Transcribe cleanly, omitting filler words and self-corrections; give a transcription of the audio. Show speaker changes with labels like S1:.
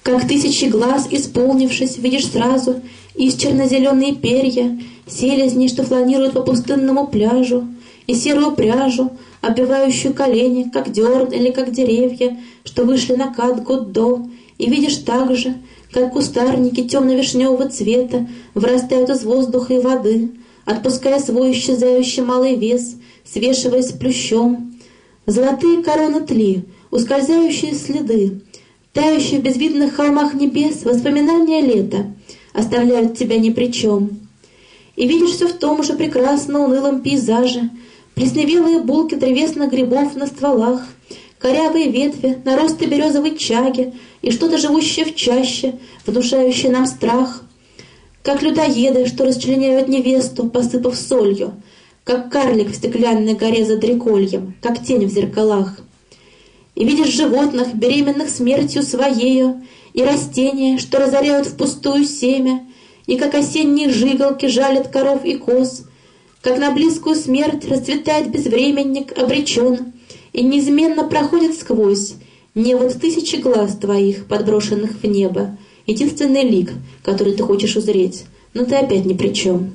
S1: Как тысячи глаз, исполнившись, видишь сразу из черно-зеленые перья, селезни, что фланируют по пустынному пляжу, и серую пряжу, обвивающую колени, как дерн или как деревья, что вышли на кат год до, и видишь так же, как кустарники темно-вишневого цвета вырастают из воздуха и воды, отпуская свой исчезающий малый вес, свешиваясь плющом. Золотые короны тли, ускользающие следы, тающие в безвидных холмах небес воспоминания лета, оставляют тебя ни при чем. И видишь все в том же прекрасно унылом пейзаже, плесневелые булки древесных грибов на стволах, корявые ветви, наросты березовой чаги и что-то живущее в чаще, внушающее нам страх, как людоеды, что расчленяют невесту, посыпав солью, как карлик в стеклянной горе за дрекольем, как тень в зеркалах. И видишь животных, беременных смертью своею, и растения, что разоряют впустую семя, и как осенние жиголки жалят коров и коз, как на близкую смерть расцветает безвременник обречен, и неизменно проходит сквозь невод тысячи глаз твоих, подброшенных в небо, единственный лик, который ты хочешь узреть, но ты опять ни при чем.